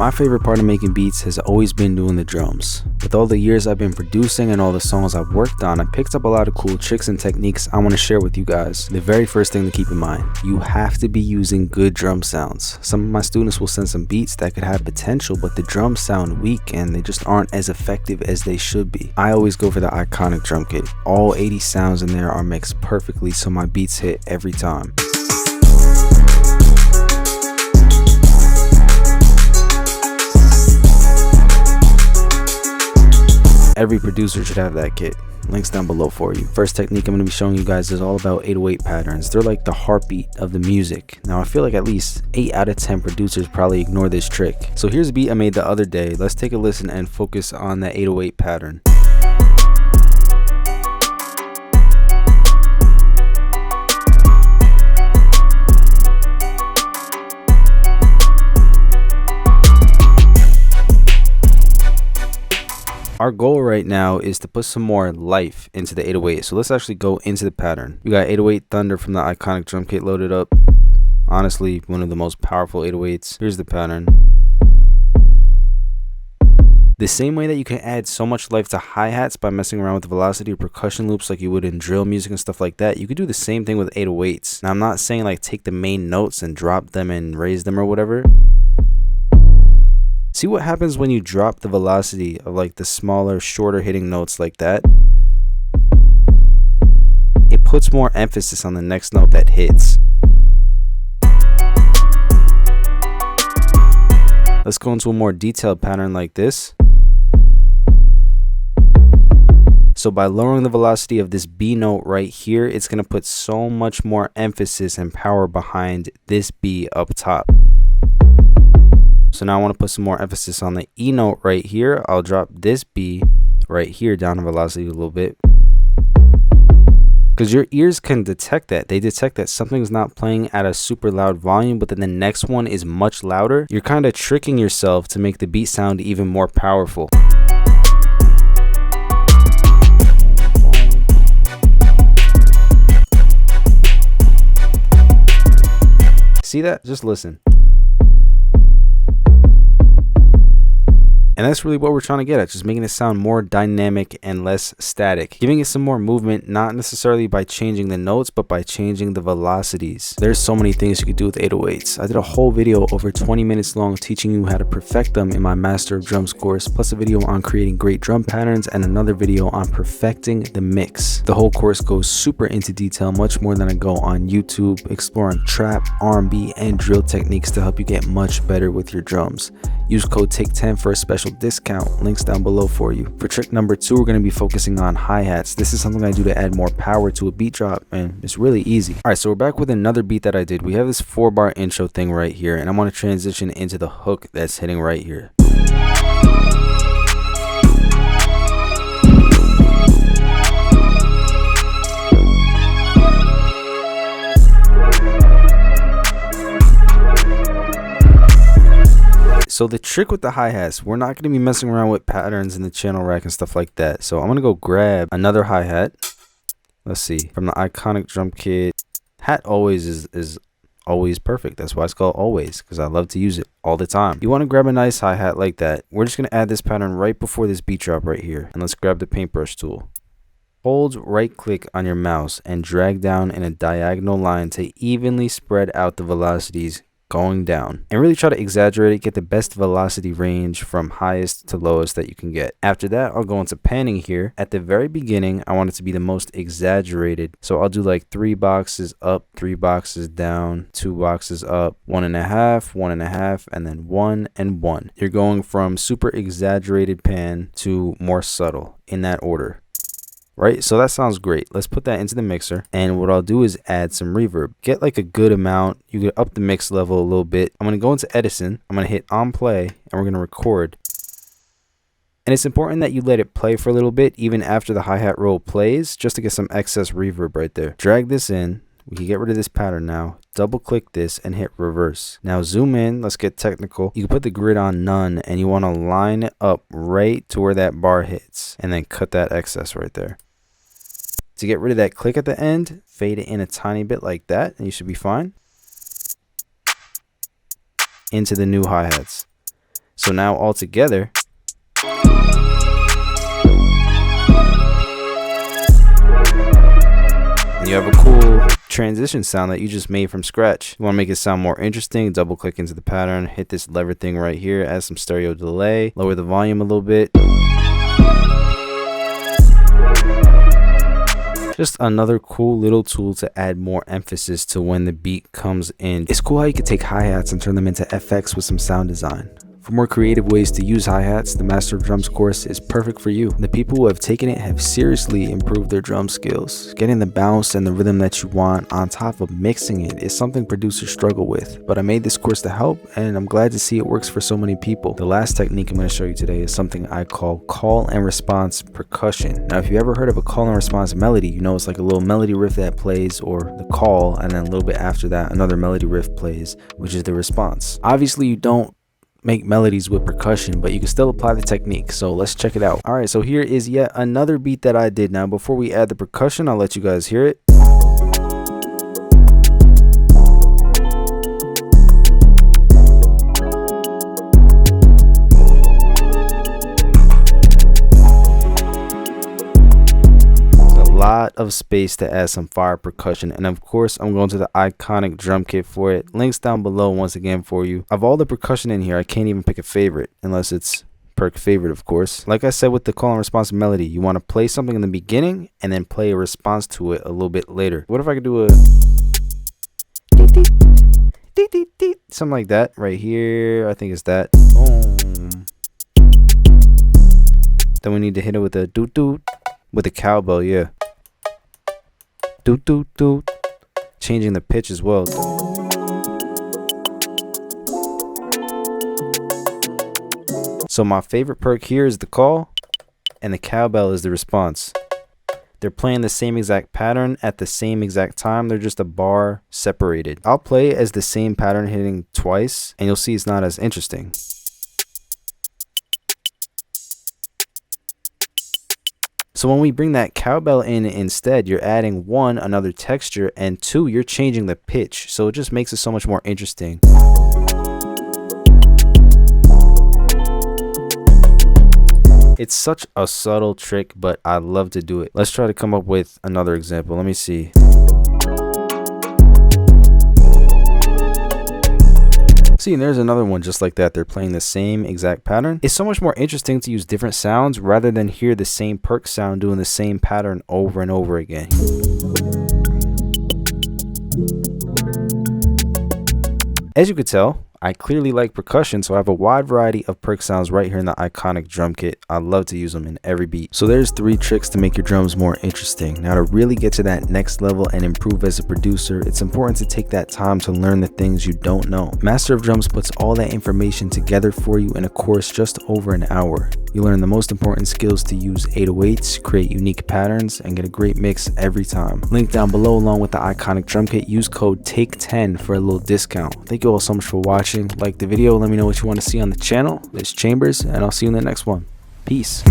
My favorite part of making beats has always been doing the drums. With all the years I've been producing and all the songs I've worked on, I picked up a lot of cool tricks and techniques I want to share with you guys. The very first thing to keep in mind, you have to be using good drum sounds. Some of my students will send some beats that could have potential, but the drums sound weak and they just aren't as effective as they should be. I always go for the iconic drum kit. All 80 sounds in there are mixed perfectly so my beats hit every time. Every producer should have that kit. Links down below for you. First technique I'm going to be showing you guys is all about 808 patterns. They're like the heartbeat of the music. Now I feel like at least 8 out of 10 producers probably ignore this trick. So here's a beat I made the other day. Let's take a listen and focus on that 808 pattern. Our goal right now is to put some more life into the 808. So let's actually go into the pattern. We got 808 Thunder from the iconic drum kit loaded up. Honestly, one of the most powerful 808s. Here's the pattern. The same way that you can add so much life to hi-hats by messing around with the velocity of percussion loops like you would in drill music and stuff like that, you could do the same thing with 808s. Now I'm not saying like take the main notes and drop them and raise them or whatever. See what happens when you drop the velocity of like the smaller, shorter hitting notes like that? It puts more emphasis on the next note that hits. Let's go into a more detailed pattern like this. So by lowering the velocity of this B note right here, it's going to put so much more emphasis and power behind this B up top. So now I want to put some more emphasis on the E note right here. I'll drop this B right here down in velocity a little bit. Because your ears can detect that. They detect that something's not playing at a super loud volume, but then the next one is much louder. You're kind of tricking yourself to make the beat sound even more powerful. See that? Just listen. And that's really what we're trying to get at, just making it sound more dynamic and less static. Giving it some more movement, not necessarily by changing the notes, but by changing the velocities. There's so many things you could do with 808s. I did a whole video over 20 minutes long teaching you how to perfect them in my Master of Drums course, plus a video on creating great drum patterns and another video on perfecting the mix. The whole course goes super into detail, much more than I go on YouTube, exploring trap, R&B, and drill techniques to help you get much better with your drums. Use code TAKE10 for a special discount. Links down below for you. For trick number 2, we're going to be focusing on hi-hats. This is something I do to add more power to a beat drop, and it's really easy. Alright, so we're back with another beat that I did. We have this 4-bar intro thing right here, and I want to transition into the hook that's hitting right here. So the trick with the hi-hats, we're not going to be messing around with patterns in the channel rack and stuff like that. So I'm going to go grab another hi-hat. Let's see, from the iconic drum kit. Hat always is always perfect. That's why it's called always, because I love to use it all the time. You want to grab a nice hi-hat like that. We're just going to add this pattern right before this beat drop right here. And let's grab the paintbrush tool. Hold right click on your mouse and drag down in a diagonal line to evenly spread out the velocities going down, and really try to exaggerate it, get the best velocity range from highest to lowest that you can get. After that, I'll go into panning here. At the very beginning, I want it to be the most exaggerated, so I'll do like 3 boxes up, 3 boxes down, 2 boxes up, 1.5, 1.5, and then 1 and 1. You're going from super exaggerated pan to more subtle in that order. Right, so that sounds great. Let's put that into the mixer, and what I'll do is add some reverb. Get like a good amount. You get up the mix level a little bit. I'm going to go into Edison. I'm going to hit on play, and we're going to record. And it's important that you let it play for a little bit, even after the hi-hat roll plays, just to get some excess reverb right there. Drag this in. We can get rid of this pattern now. Double click this and hit reverse. Now zoom in. Let's get technical. You can put the grid on none, and you want to line it up right to where that bar hits, and then cut that excess right there. To get rid of that click at the end, fade it in a tiny bit like that, and you should be fine. Into the new hi-hats. So now all together, you have a cool transition sound that you just made from scratch. You want to make it sound more interesting, double click into the pattern, hit this lever thing right here, add some stereo delay, lower the volume a little bit. Just another cool little tool to add more emphasis to when the beat comes in. It's cool how you can take hi-hats and turn them into FX with some sound design. For more creative ways to use hi-hats, the Master of Drums course is perfect for you. The people who have taken it have seriously improved their drum skills. Getting the bounce and the rhythm that you want on top of mixing it is something producers struggle with, but I made this course to help, and I'm glad to see it works for so many people. The last technique I'm going to show you today is something I call call and response percussion. Now, if you ever heard of a call and response melody, you know it's like a little melody riff that plays, or the call, and then a little bit after that another melody riff plays, which is the response. Obviously, you don't make melodies with percussion, but you can still apply the technique, so let's check it out. All right, so here is yet another beat that I did. Now before we add the percussion, I'll let you guys hear it. Lot of space to add some fire percussion, and of course I'm going to the iconic drum kit for it. Links down below once again for you. Of all the percussion in here, I can't even pick a favorite unless it's perk favorite, of course. Like I said with the call and response melody, you want to play something in the beginning and then play a response to it a little bit later. What if I could do a something like that right here? I think it's that. Boom. Then we need to hit it with a doot doot with a cowbell, yeah. Doot doot doot. Changing the pitch as well. So my favorite perk here is the call, and the cowbell is the response. They're playing the same exact pattern at the same exact time. They're just a bar separated. I'll play as the same pattern hitting twice, and you'll see it's not as interesting. So when we bring that cowbell in instead, you're adding one, another texture, and two, you're changing the pitch. So it just makes it so much more interesting. It's such a subtle trick, but I love to do it. Let's try to come up with another example. Let me see. See, and there's another one just like that. They're playing the same exact pattern. It's so much more interesting to use different sounds rather than hear the same perk sound doing the same pattern over and over again. As you could tell, I clearly like percussion, so I have a wide variety of perk sounds right here in the iconic drum kit. I love to use them in every beat. So there's 3 tricks to make your drums more interesting. Now to really get to that next level and improve as a producer, it's important to take that time to learn the things you don't know. Master of Drums puts all that information together for you in a course just over an hour. You learn the most important skills to use 808s, create unique patterns, and get a great mix every time. Link down below along with the iconic drum kit. Use code TAKE10 for a little discount. Thank you all so much for watching. Like the video, let me know what you want to see on the channel. This is Chambers, and I'll see you in the next one. Peace.